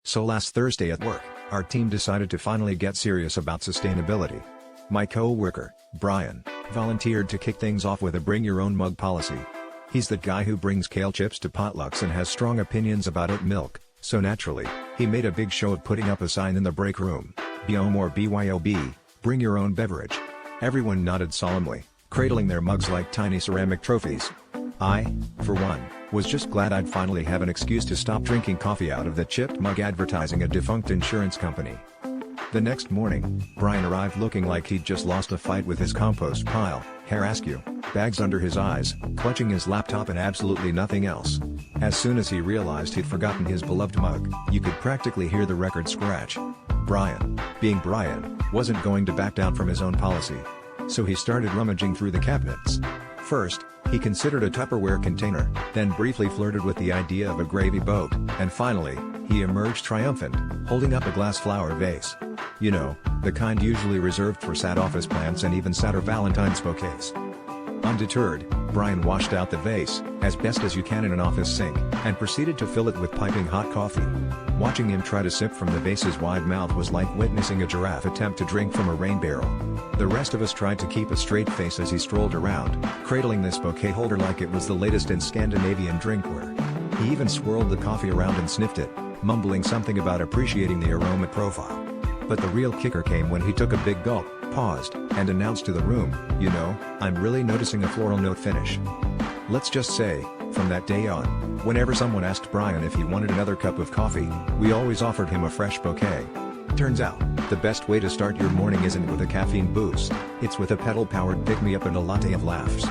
So last Thursday at work, our team decided to finally get serious about sustainability. My co-worker, Brian, volunteered to kick things off with a bring your own mug policy. He's the guy who brings kale chips to potlucks and has strong opinions about oat milk, so naturally, he made a big show of putting up a sign in the break room, BOM or BYOB, bring your own beverage. Everyone nodded solemnly, cradling their mugs like tiny ceramic trophies. I, for one, was just glad I'd finally have an excuse to stop drinking coffee out of the chipped mug advertising a defunct insurance company. The next morning, Brian arrived looking like he'd just lost a fight with his compost pile, hair askew, bags under his eyes, clutching his laptop and absolutely nothing else. As soon as he realized he'd forgotten his beloved mug, you could practically hear the record scratch. Brian, being Brian, wasn't going to back down from his own policy. So he started rummaging through the cabinets. First, he considered a Tupperware container, then briefly flirted with the idea of a gravy boat, and finally, he emerged triumphant, holding up a glass flower vase. You know, the kind usually reserved for sad office plants and even sadder Valentine's bouquets. Undeterred, Brian washed out the vase, as best as you can in an office sink, and proceeded to fill it with piping hot coffee. Watching him try to sip from the vase's wide mouth was like witnessing a giraffe attempt to drink from a rain barrel. The rest of us tried to keep a straight face as he strolled around, cradling this bouquet holder like it was the latest in Scandinavian drinkware. He even swirled the coffee around and sniffed it, mumbling something about appreciating the aroma profile. But the real kicker came when he took a big gulp, paused, and announced to the room, "You know, I'm really noticing a floral note finish." Let's just say, from that day on, whenever someone asked Brian if he wanted another cup of coffee, we always offered him a fresh bouquet. Turns out, the best way to start your morning isn't with a caffeine boost, it's with a pedal-powered pick-me-up and a latte of laughs.